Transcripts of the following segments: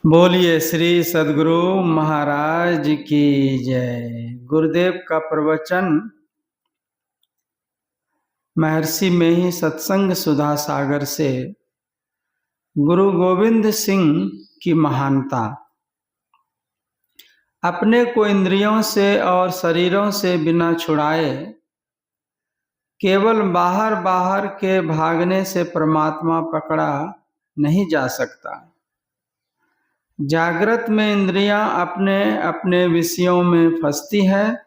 बोलिए श्री सद्गुरु महाराज की जय। गुरुदेव का प्रवचन महर्षि में ही सत्संग सुधा सागर से गुरु गोविंद सिंह की महानता। अपने को इंद्रियों से और शरीरों से बिना छुड़ाए केवल बाहर बाहर के भागने से परमात्मा पकड़ा नहीं जा सकता। जागृत में इंद्रियां अपने अपने विषयों में फंसती है,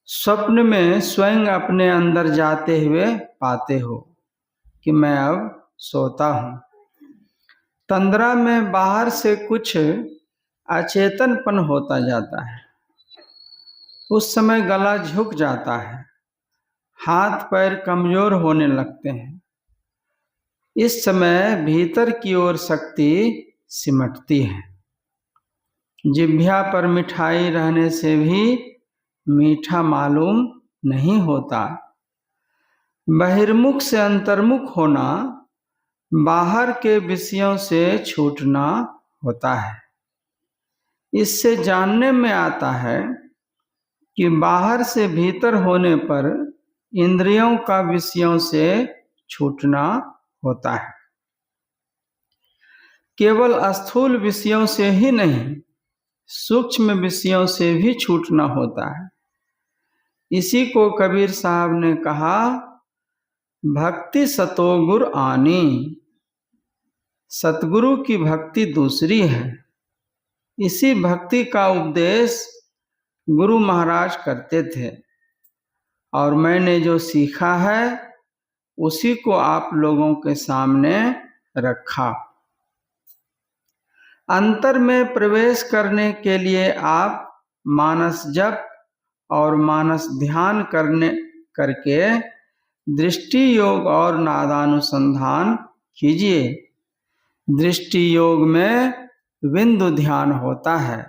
स्वप्न में स्वयं अपने अंदर जाते हुए पाते हो कि मैं अब सोता हूँ। तंद्रा में बाहर से कुछ अचेतनपन होता जाता है। उस समय गला झुक जाता है, हाथ पैर कमजोर होने लगते हैं। इस समय भीतर की ओर शक्ति सिमटती है। जिह्वा पर मिठाई रहने से भी मीठा मालूम नहीं होता। बहिर्मुख से अंतर्मुख होना, बाहर के विषयों से छूटना होता है। इससे जानने में आता है कि बाहर से भीतर होने पर इंद्रियों का विषयों से छूटना होता है। केवल स्थूल विषयों से ही नहीं, सूक्ष्म विषयों से भी छूटना होता है। इसी को कबीर साहब ने कहा, भक्ति सतो गुर आनी। सतगुरु की भक्ति दूसरी है। इसी भक्ति का उपदेश गुरु महाराज करते थे और मैंने जो सीखा है उसी को आप लोगों के सामने रखा। अंतर में प्रवेश करने के लिए आप मानस जप और मानस ध्यान करके दृष्टि योग और नादानुसंधान कीजिए। दृष्टि योग में बिंदु ध्यान होता है।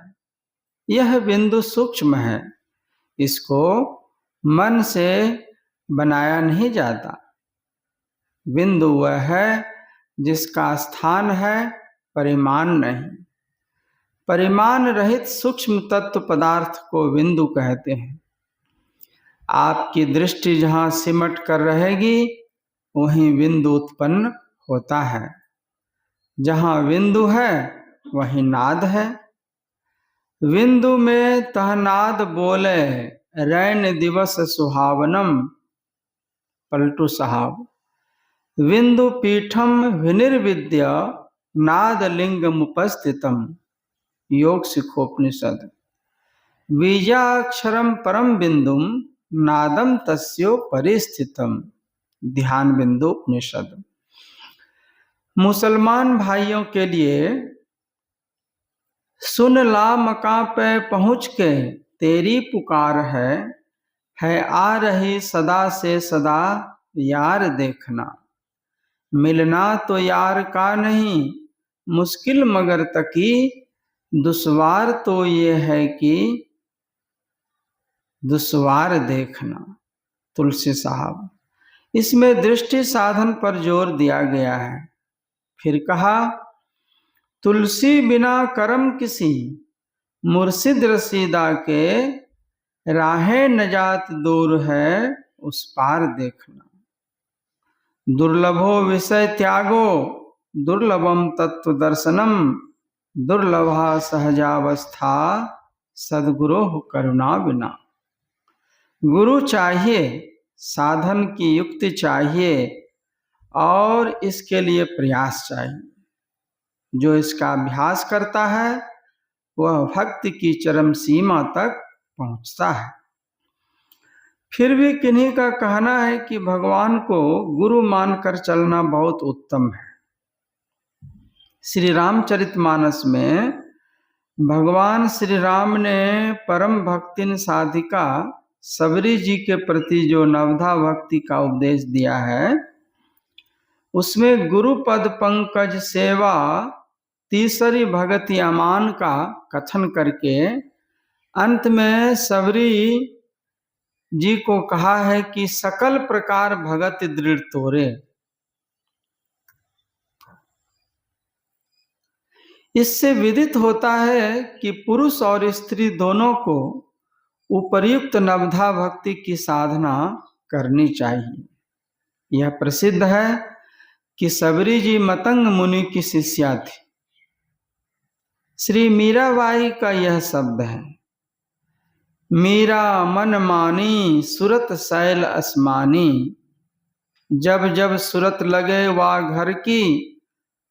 यह बिंदु सूक्ष्म है, इसको मन से बनाया नहीं जाता। बिंदु वह है जिसका स्थान है, परिमाण नहीं। परिमाण रहित सूक्ष्म तत्व पदार्थ को बिंदु कहते हैं। आपकी दृष्टि जहाँ सिमट कर रहेगी वहीं बिंदु उत्पन्न होता है। जहाँ बिंदु है वहीं नाद है। बिंदु में तह नाद बोले, रैन दिवस सुहावनम। पलटू साहब। बिंदु पीठम विनिर्विद्य नाद लिंगम उपस्थितम। योग सिखोपनिषद। बीजाक्षरम परम बिंदुम नादम तस्यो परिस्थितम। ध्यान बिंदु उपनिषद। मुसलमान भाइयों के लिए सुन ला मका पे पहुँच के तेरी पुकार है आ रही सदा से सदा यार देखना। मिलना तो यार का नहीं, मुश्किल मगर तकी। दुश्वार तो ये है कि दुश्वार देखना। तुलसी साहब। इसमें दृष्टि साधन पर जोर दिया गया है। फिर कहा, तुलसी बिना करम किसी, मुर्शिद रसीदा के। राहें नजात दूर है उस पार देखना। दुर्लभो विषय त्यागो, दुर्लभम तत्व दर्शनम। दुर्लभा सहजावस्था, सद्गुरु करुणा बिना। गुरु चाहिए, साधन की युक्ति चाहिए और इसके लिए प्रयास चाहिए। जो इसका अभ्यास करता है वह भक्ति की चरम सीमा तक पहुंचता है। फिर भी किन्हीं का कहना है कि भगवान को गुरु मानकर चलना बहुत उत्तम है। श्री रामचरितमानस में भगवान श्री राम ने परम भक्तिन साधिका सबरी जी के प्रति जो नवधा भक्ति का उपदेश दिया है, उसमें गुरु पद पंकज सेवा तीसरी भगति अमान का कथन करके अंत में सबरी जी को कहा है कि सकल प्रकार भगत दृढ़ तोरे। इससे विदित होता है कि पुरुष और स्त्री दोनों को उपर्युक्त नवधा भक्ति की साधना करनी चाहिए। यह प्रसिद्ध है कि सबरी जी मतंग मुनि की शिष्या थी। श्री मीराबाई का यह शब्द है, मीरा मन मानी सुरत शैल असमानी, जब जब सुरत लगे वा घर की,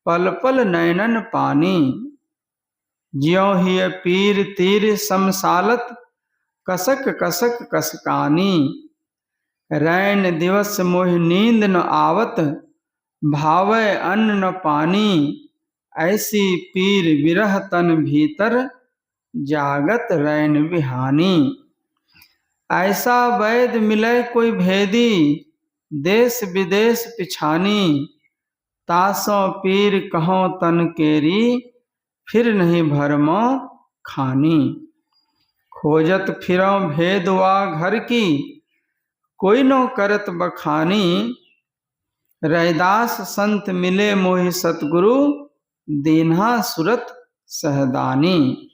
पल पल नैनन पानी, ज्यों ही पीर तीर समसालत, कसक कसक कसकानी, रैन दिवस मोहि नींद न आवत, भावै अन्न न पानी, ऐसी पीर विरह तन भीतर, जागत रैन बिहानी। ऐसा वैद मिले कोई भेदी, देश विदेश पिछानी, तासों पीर कहों तन केरी, फिर नहीं भरमो खानी। खोजत फिरों भेद वा घर की, कोई नो करत बखानी, रैदास संत मिले मोहि सतगुरु, दीन्हा सुरत सहदानी।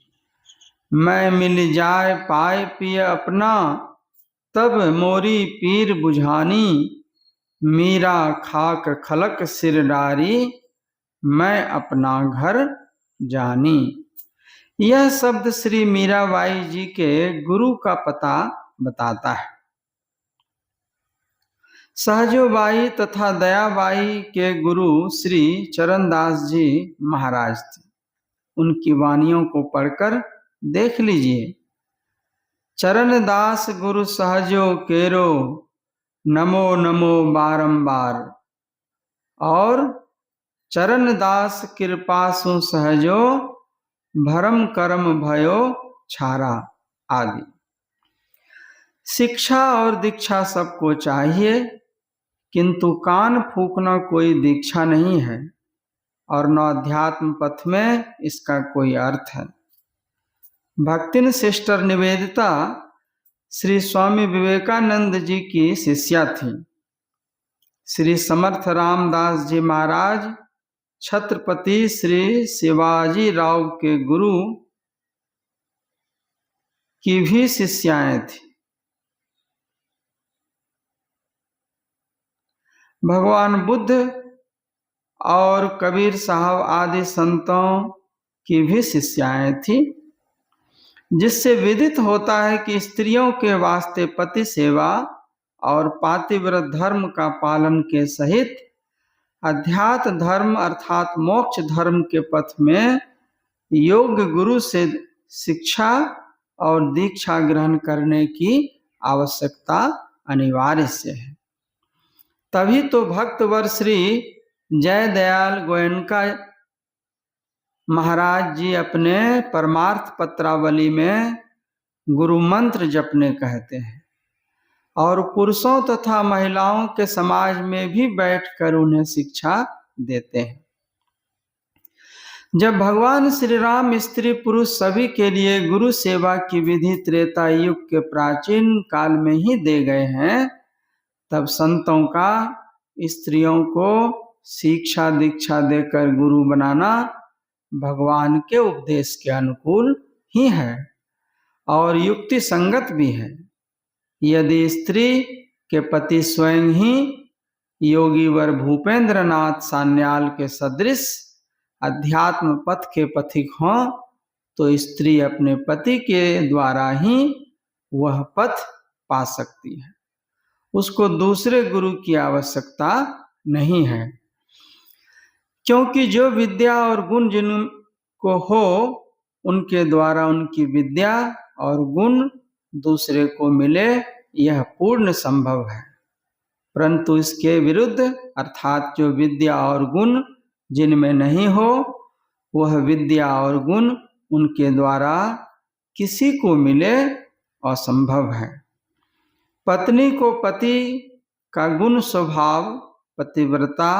मैं मिल जाय पाए पिय अपना, तब मोरी पीर बुझानी, मीरा खाक खलक सिर डारी, मैं अपना घर जानी। यह शब्द श्री मीराबाई जी के गुरु का पता बताता है। सहजोबाई तथा दयाबाई के गुरु श्री चरणदास जी महाराज थे। उनकी वाणियों को पढ़कर देख लीजिए। चरणदास गुरु सहजो केरो, नमो नमो बारंबार, और चरणदास कृपासु सहजो, भरम कर्म भयो छारा आदि। शिक्षा और दीक्षा सबको चाहिए, किंतु कान फूंकना कोई दीक्षा नहीं है और न अध्यात्म पथ में इसका कोई अर्थ है। भक्तिन सिस्टर निवेदिता श्री स्वामी विवेकानंद जी की शिष्या थी। श्री समर्थ रामदास जी महाराज छत्रपति श्री शिवाजी राव के गुरु की भी शिष्याएं थी। भगवान बुद्ध और कबीर साहब आदि संतों की भी शिष्याएं थी, जिससे विदित होता है कि स्त्रियों के वास्ते पति सेवा और पातिव्रत धर्म का पालन के सहित अध्यात्म धर्म अर्थात मोक्ष धर्म के पथ में योग्य गुरु से शिक्षा और दीक्षा ग्रहण करने की आवश्यकता अनिवार्य से है। तभी तो भक्तवर श्री जय दयाल गोयनका महाराज जी अपने परमार्थ पत्रावली में गुरु मंत्र जपने कहते हैं और पुरुषों तथा महिलाओं के समाज में भी बैठकर उन्हें शिक्षा देते हैं। जब भगवान श्री राम स्त्री पुरुष सभी के लिए गुरु सेवा की विधि त्रेता युग के प्राचीन काल में ही दे गए हैं, तब संतों का स्त्रियों को शिक्षा दीक्षा देकर गुरु बनाना भगवान के उपदेश के अनुकूल ही है और युक्ति संगत भी है। यदि स्त्री के पति स्वयं ही योगीवर भूपेंद्र नाथ सान्याल के सदृश अध्यात्म पथ के पथिक हों, तो स्त्री अपने पति के द्वारा ही वह पथ पा सकती है। उसको दूसरे गुरु की आवश्यकता नहीं है, क्योंकि जो विद्या और गुण जिनको हो उनके द्वारा उनकी विद्या और गुण दूसरे को मिले, यह पूर्ण संभव है। परंतु इसके विरुद्ध अर्थात जो विद्या और गुण जिनमें नहीं हो, वह विद्या और गुण उनके द्वारा किसी को मिले असंभव है। पत्नी को पति का गुण स्वभाव पतिव्रता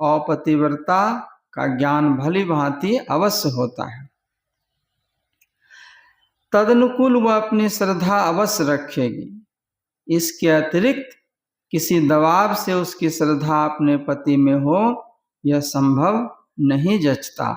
और पतिव्रता का ज्ञान भली भांति अवश्य होता है। तदनुकूल वह अपनी श्रद्धा अवश्य रखेगी। इसके अतिरिक्त किसी दबाव से उसकी श्रद्धा अपने पति में हो, यह संभव नहीं जचता।